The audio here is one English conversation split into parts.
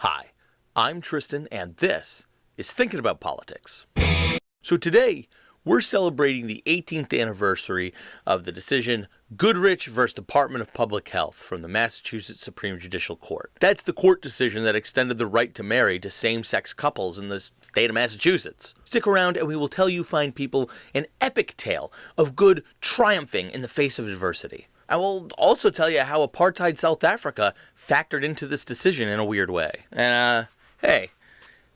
Hi, I'm Tristan, and this is Thinking About Politics. So today, we're celebrating the 18th anniversary of the decision Goodridge versus Department of Public Health from the Massachusetts Supreme Judicial Court. That's the court decision that extended the right to marry to same-sex couples in the state of Massachusetts. Stick around and we will tell you fine people an epic tale of good triumphing in the face of adversity. I will also tell you how apartheid South Africa factored into this decision in a weird way. And, hey,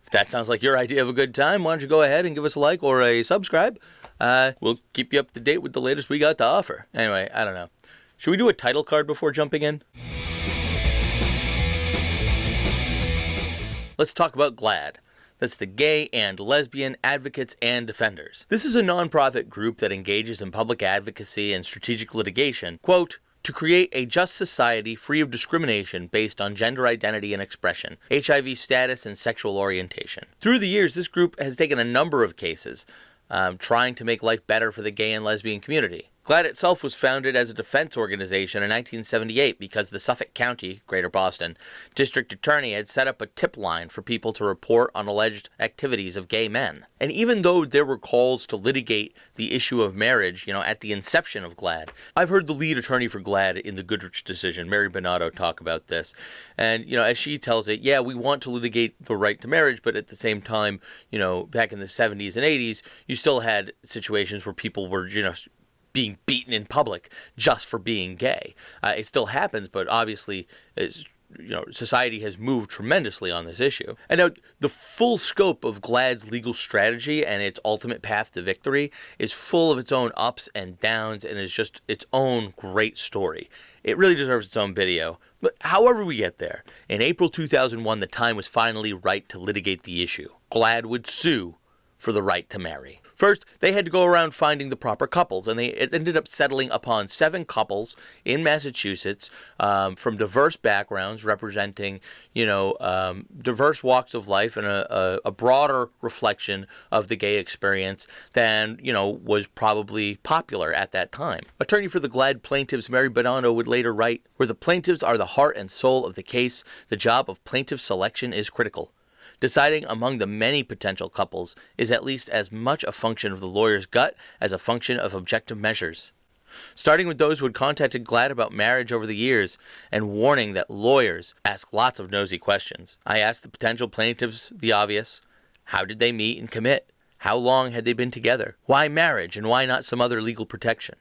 if that sounds like your idea of a good time, why don't you go ahead and give us a like or a subscribe. We'll keep you up to date with the latest we got to offer. Anyway, I don't know. Should we do a title card before jumping in? Let's talk about GLAAD. That's the Gay and Lesbian Advocates and Defenders. This is a nonprofit group that engages in public advocacy and strategic litigation, quote, to create a just society free of discrimination based on gender identity and expression, HIV status, and sexual orientation. Through the years, this group has taken a number of cases trying to make life better for the gay and lesbian community. GLAAD itself was founded as a defense organization in 1978 because the Suffolk County, Greater Boston, district attorney had set up a tip line for people to report on alleged activities of gay men. And even though there were calls to litigate the issue of marriage, at the inception of GLAAD, I've heard the lead attorney for GLAAD in the Goodridge decision, Mary Bonato, talk about this. And, as she tells it, yeah, we want to litigate the right to marriage, but at the same time, back in the 70s and 80s, you still had situations where people were, being beaten in public just for being gay. It still happens, but obviously, society has moved tremendously on this issue. And now, the full scope of GLAAD's legal strategy and its ultimate path to victory is full of its own ups and downs and is just its own great story. It really deserves its own video. But however we get there, in April 2001, the time was finally right to litigate the issue. GLAAD would sue for the right to marry. First, they had to go around finding the proper couples, and they ended up settling upon 7 couples in Massachusetts from diverse backgrounds, representing, diverse walks of life and a broader reflection of the gay experience than, was probably popular at that time. Attorney for the GLAAD plaintiffs, Mary Bonato, would later write, "Where the plaintiffs are the heart and soul of the case, the job of plaintiff selection is critical. Deciding among the many potential couples is at least as much a function of the lawyer's gut as a function of objective measures. Starting with those who had contacted GLAAD about marriage over the years and warning that lawyers ask lots of nosy questions, I asked the potential plaintiffs the obvious. How did they meet and commit? How long had they been together? Why marriage and why not some other legal protection?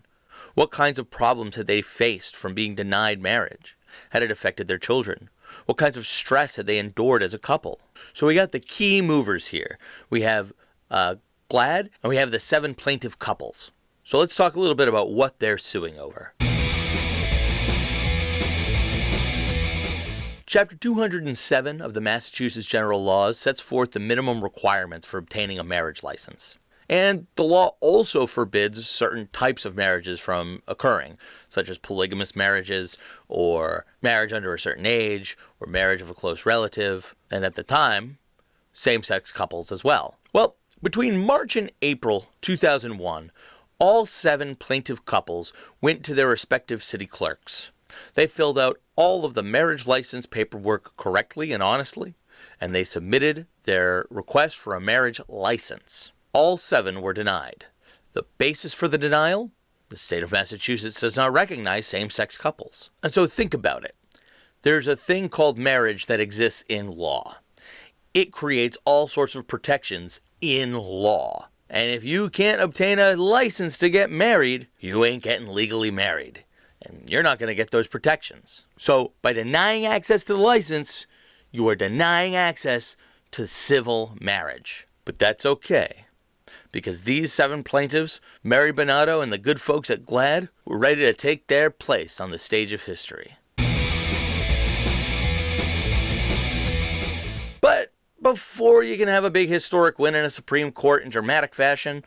What kinds of problems had they faced from being denied marriage? Had it affected their children? What kinds of stress had they endured as a couple? So we got the key movers here. We have GLAAD, and we have the 7 plaintiff couples. So let's talk a little bit about what they're suing over. Chapter 207 of the Massachusetts General Laws sets forth the minimum requirements for obtaining a marriage license. And the law also forbids certain types of marriages from occurring, such as polygamous marriages, or marriage under a certain age, or marriage of a close relative, and at the time, same-sex couples as well. Well, between March and April 2001, all 7 plaintiff couples went to their respective city clerks. They filled out all of the marriage license paperwork correctly and honestly, and they submitted their request for a marriage license. All 7 were denied. The basis for the denial? The state of Massachusetts does not recognize same-sex couples. And so think about it. There's a thing called marriage that exists in law. It creates all sorts of protections in law. And if you can't obtain a license to get married, you ain't getting legally married. And you're not going to get those protections. So by denying access to the license, you are denying access to civil marriage. But that's okay, because these 7 plaintiffs, Mary Bonato and the good folks at GLAAD, were ready to take their place on the stage of history. But before you can have a big historic win in a Supreme Court in dramatic fashion,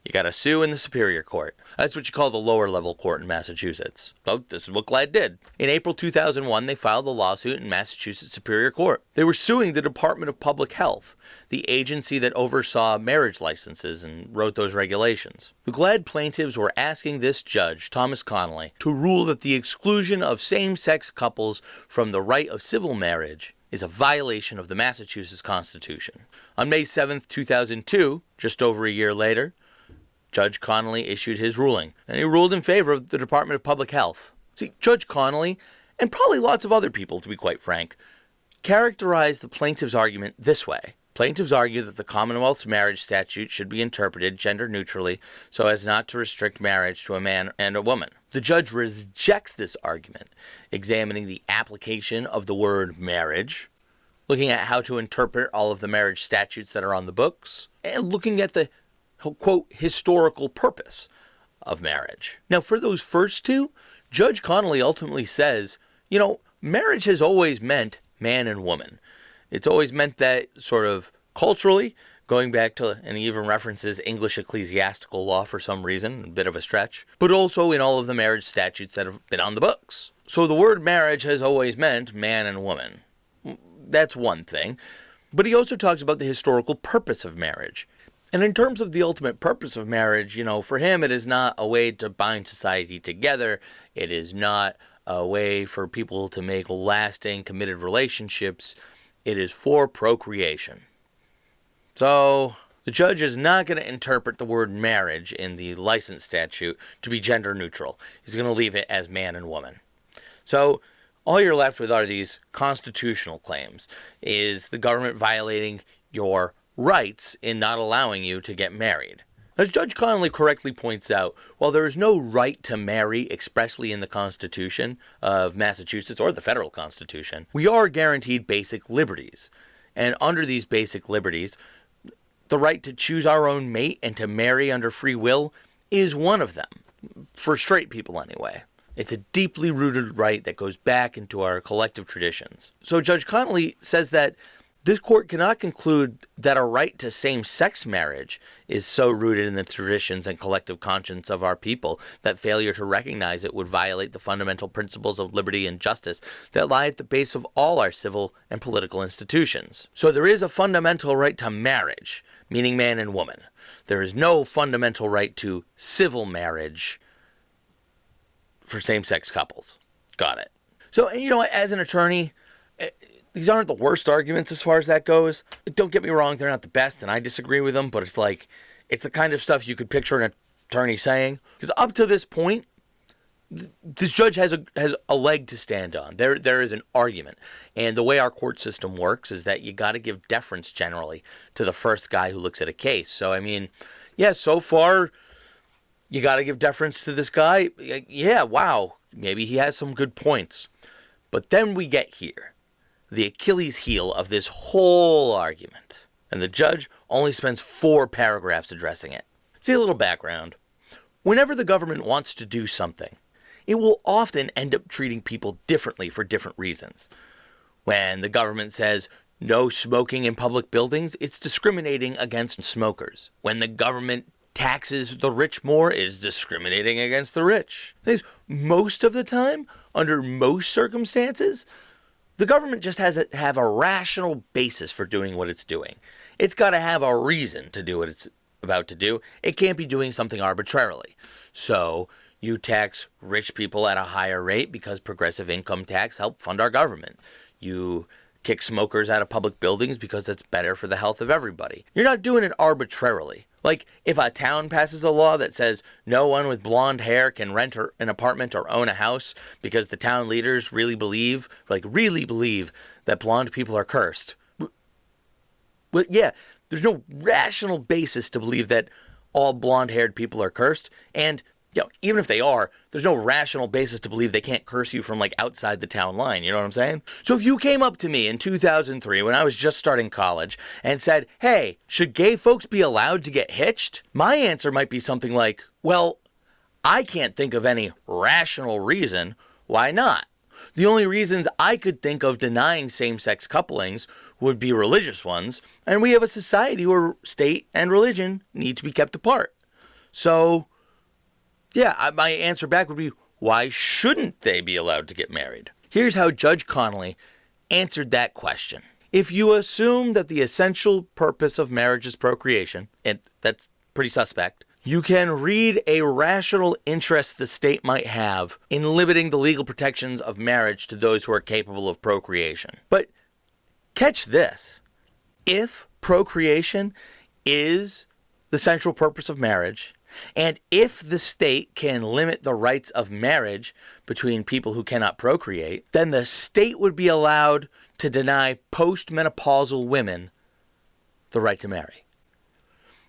you gotta sue in the Superior Court. That's what you call the lower level court in Massachusetts. So this is what GLAAD did. In April 2001, they filed a lawsuit in Massachusetts Superior Court. They were suing the Department of Public Health, the agency that oversaw marriage licenses and wrote those regulations. The GLAAD plaintiffs were asking this judge, Thomas Connolly, to rule that the exclusion of same-sex couples from the right of civil marriage is a violation of the Massachusetts Constitution. On May 7th, 2002, just over a year later, Judge Connolly issued his ruling, and he ruled in favor of the Department of Public Health. See, Judge Connolly, and probably lots of other people, to be quite frank, characterized the plaintiff's argument this way. Plaintiffs argue that the Commonwealth's marriage statute should be interpreted gender-neutrally so as not to restrict marriage to a man and a woman. The judge rejects this argument, examining the application of the word marriage, looking at how to interpret all of the marriage statutes that are on the books, and looking at the, quote, historical purpose of marriage. Now, for those first two, Judge Connolly ultimately says, marriage has always meant man and woman. It's always meant that sort of culturally, going back to, and he even references English ecclesiastical law for some reason, a bit of a stretch, but also in all of the marriage statutes that have been on the books. So the word marriage has always meant man and woman. That's one thing. But he also talks about the historical purpose of marriage. And in terms of the ultimate purpose of marriage, for him it is not a way to bind society together. It is not a way for people to make lasting, committed relationships. It is for procreation. So the judge is not going to interpret the word marriage in the license statute to be gender neutral. He's going to leave it as man and woman. So all you're left with are these constitutional claims. Is the government violating your rights in not allowing you to get married? As Judge Connolly correctly points out, while there is no right to marry expressly in the Constitution of Massachusetts or the federal Constitution, we are guaranteed basic liberties. And under these basic liberties, the right to choose our own mate and to marry under free will is one of them, for straight people anyway. It's a deeply rooted right that goes back into our collective traditions. So Judge Connolly says that this court cannot conclude that a right to same-sex marriage is so rooted in the traditions and collective conscience of our people that failure to recognize it would violate the fundamental principles of liberty and justice that lie at the base of all our civil and political institutions. So there is a fundamental right to marriage, meaning man and woman. There is no fundamental right to civil marriage for same-sex couples. Got it. So, as an attorney, these aren't the worst arguments as far as that goes. Don't get me wrong, they're not the best, and I disagree with them, but it's the kind of stuff you could picture an attorney saying. Because up to this point, this judge has a leg to stand on. There is an argument. And the way our court system works is that you got to give deference generally to the first guy who looks at a case. So, so far, you got to give deference to this guy. Yeah, wow, maybe he has some good points. But then we get here. The Achilles heel of this whole argument. And the judge only spends 4 paragraphs addressing it. See, a little background. Whenever the government wants to do something, it will often end up treating people differently for different reasons. When the government says no smoking in public buildings, it's discriminating against smokers. When the government taxes the rich more, it's discriminating against the rich. Most of the time, under most circumstances, the government just has to have a rational basis for doing what it's doing. It's got to have a reason to do what it's about to do. It can't be doing something arbitrarily. So you tax rich people at a higher rate because progressive income tax helps fund our government. You kick smokers out of public buildings because that's better for the health of everybody. You're not doing it arbitrarily. Like, if a town passes a law that says no one with blonde hair can rent an apartment or own a house because the town leaders really believe that blonde people are cursed. Well, yeah, there's no rational basis to believe that all blonde-haired people are cursed. And, even if they are, there's no rational basis to believe they can't curse you from, outside the town line. You know what I'm saying? So if you came up to me in 2003 when I was just starting college and said, hey, should gay folks be allowed to get hitched? My answer might be something like, well, I can't think of any rational reason why not. The only reasons I could think of denying same-sex couplings would be religious ones, and we have a society where state and religion need to be kept apart. So, yeah, my answer back would be, why shouldn't they be allowed to get married? Here's how Judge Connolly answered that question. If you assume that the essential purpose of marriage is procreation, and that's pretty suspect, you can read a rational interest the state might have in limiting the legal protections of marriage to those who are capable of procreation. But Catch this. If procreation is the central purpose of marriage, and if the state can limit the rights of marriage between people who cannot procreate, then the state would be allowed to deny postmenopausal women the right to marry.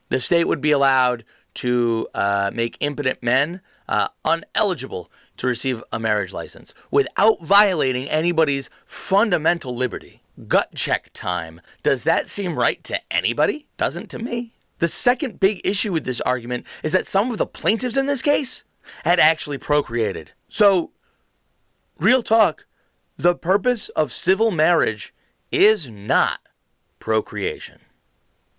The state would be allowed to make impotent men uneligible to receive a marriage license without violating anybody's fundamental liberty. Gut check time. Does that seem right to anybody? Doesn't to me. The second big issue with this argument is that some of the plaintiffs in this case had actually procreated. So, real talk, the purpose of civil marriage is not procreation.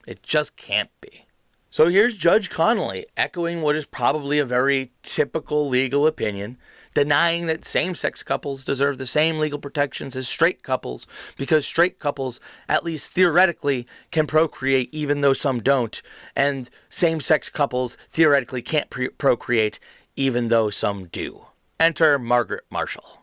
It just can't be. So here's Judge Connolly echoing what is probably a very typical legal opinion, denying that same-sex couples deserve the same legal protections as straight couples because straight couples, at least theoretically, can procreate even though some don't, and same-sex couples theoretically can't procreate even though some do. Enter Margret Marshall.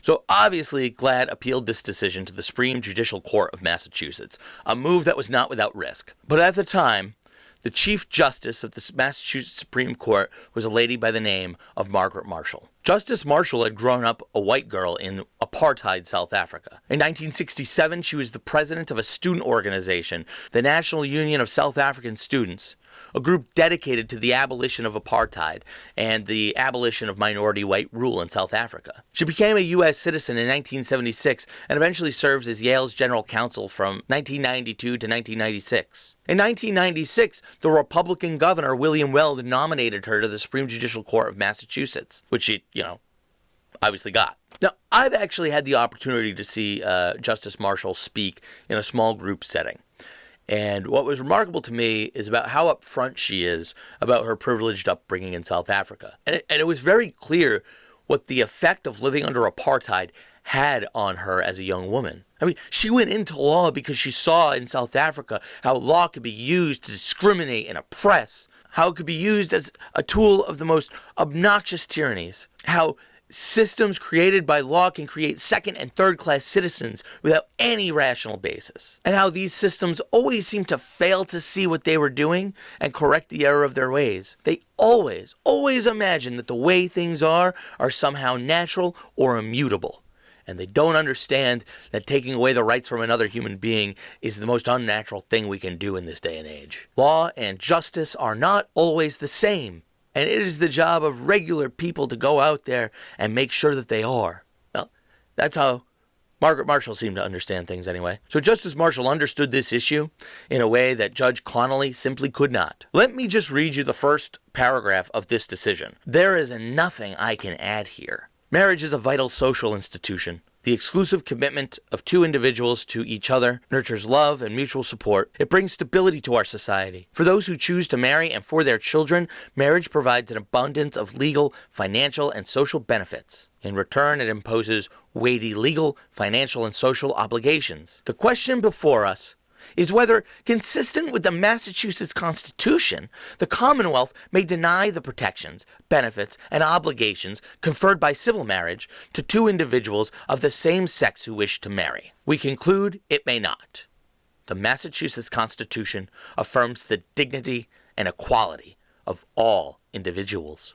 So obviously, GLAAD appealed this decision to the Supreme Judicial Court of Massachusetts, a move that was not without risk. But at the time, the Chief Justice of the Massachusetts Supreme Court was a lady by the name of Margret Marshall. Justice Marshall had grown up a white girl in apartheid South Africa. In 1967, she was the president of a student organization, the National Union of South African Students, a group dedicated to the abolition of apartheid and the abolition of minority white rule in South Africa. She became a U.S. citizen in 1976 and eventually served as Yale's general counsel from 1992 to 1996. In 1996, the Republican governor, William Weld, nominated her to the Supreme Judicial Court of Massachusetts, which she, obviously got. Now, I've actually had the opportunity to see Justice Marshall speak in a small group setting. And what was remarkable to me is about how upfront she is about her privileged upbringing in South Africa. And it was very clear what the effect of living under apartheid had on her as a young woman. I mean, she went into law because she saw in South Africa how law could be used to discriminate and oppress, how it could be used as a tool of the most obnoxious tyrannies, how systems created by law can create second and third class citizens without any rational basis, and how these systems always seem to fail to see what they were doing and correct the error of their ways. They always imagine that the way things are somehow natural or immutable. And they don't understand that taking away the rights from another human being is the most unnatural thing we can do in this day and age. Law and justice are not always the same. And it is the job of regular people to go out there and make sure that they are. Well, that's how Margret Marshall seemed to understand things anyway. So Justice Marshall understood this issue in a way that Judge Connolly simply could not. Let me just read you the first paragraph of this decision. There is nothing I can add here. Marriage is a vital social institution. The exclusive commitment of two individuals to each other nurtures love and mutual support. It brings stability to our society. For those who choose to marry and for their children, marriage provides an abundance of legal, financial, and social benefits. In return, it imposes weighty legal, financial, and social obligations. The question before us is whether, consistent with the Massachusetts Constitution, the Commonwealth may deny the protections, benefits, and obligations conferred by civil marriage to two individuals of the same sex who wish to marry. We conclude it may not. The Massachusetts Constitution affirms the dignity and equality of all individuals.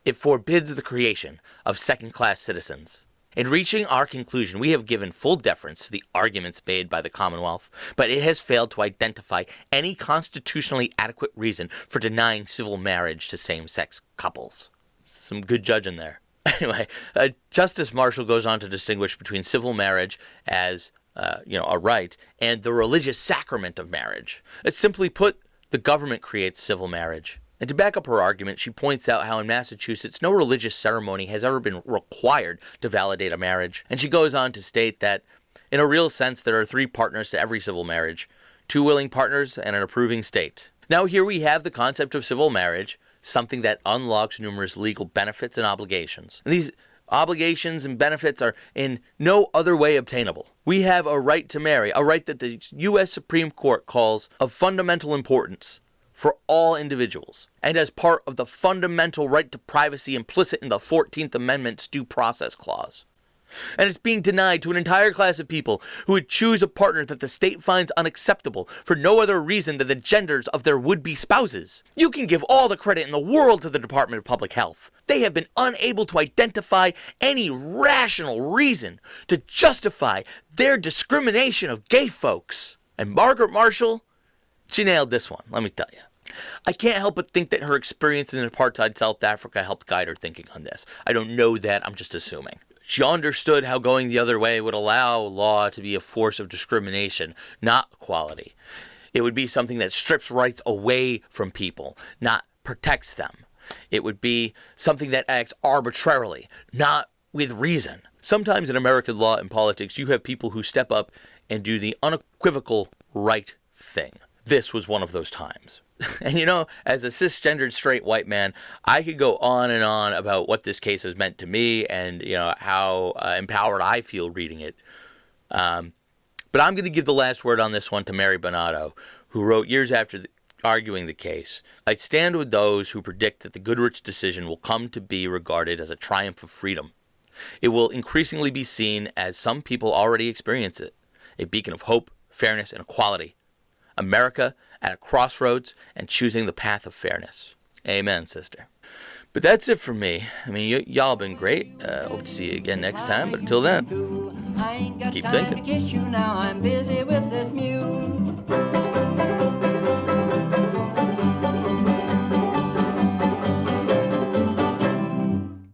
It forbids the creation of second-class citizens. In reaching our conclusion, we have given full deference to the arguments made by the Commonwealth, but it has failed to identify any constitutionally adequate reason for denying civil marriage to same-sex couples. Some good judging there. Anyway, Justice Marshall goes on to distinguish between civil marriage as, a right and the religious sacrament of marriage. Simply put, the government creates civil marriage. And to back up her argument, she points out how in Massachusetts, no religious ceremony has ever been required to validate a marriage. And she goes on to state that, in a real sense, there are three partners to every civil marriage, two willing partners and an approving state. Now here we have the concept of civil marriage, something that unlocks numerous legal benefits and obligations. And these obligations and benefits are in no other way obtainable. We have a right to marry, a right that the U.S. Supreme Court calls of fundamental importance for all individuals, and as part of the fundamental right to privacy implicit in the 14th Amendment's Due Process Clause. And it's being denied to an entire class of people who would choose a partner that the state finds unacceptable for no other reason than the genders of their would-be spouses. You can give all the credit in the world to the Department of Public Health. They have been unable to identify any rational reason to justify their discrimination of gay folks. And Margret Marshall, she nailed this one, let me tell you. I can't help but think that her experience in apartheid South Africa helped guide her thinking on this. I don't know that, I'm just assuming. She understood how going the other way would allow law to be a force of discrimination, not equality. It would be something that strips rights away from people, not protects them. It would be something that acts arbitrarily, not with reason. Sometimes in American law and politics, you have people who step up and do the unequivocal right thing. This was one of those times. And you know, as a cisgendered straight white man, I could go on and on about what this case has meant to me and, you know, how empowered I feel reading it. But I'm going to give the last word on this one to Mary Bonato, who wrote years after arguing the case. I stand with those who predict that the Goodridge decision will come to be regarded as a triumph of freedom. It will increasingly be seen, as some people already experience it, a beacon of hope, fairness, and equality. America at a crossroads and choosing the path of fairness. Amen, sister. But that's it for me. I mean, y'all been great. Hope to see you again next time. But until then, keep thinking.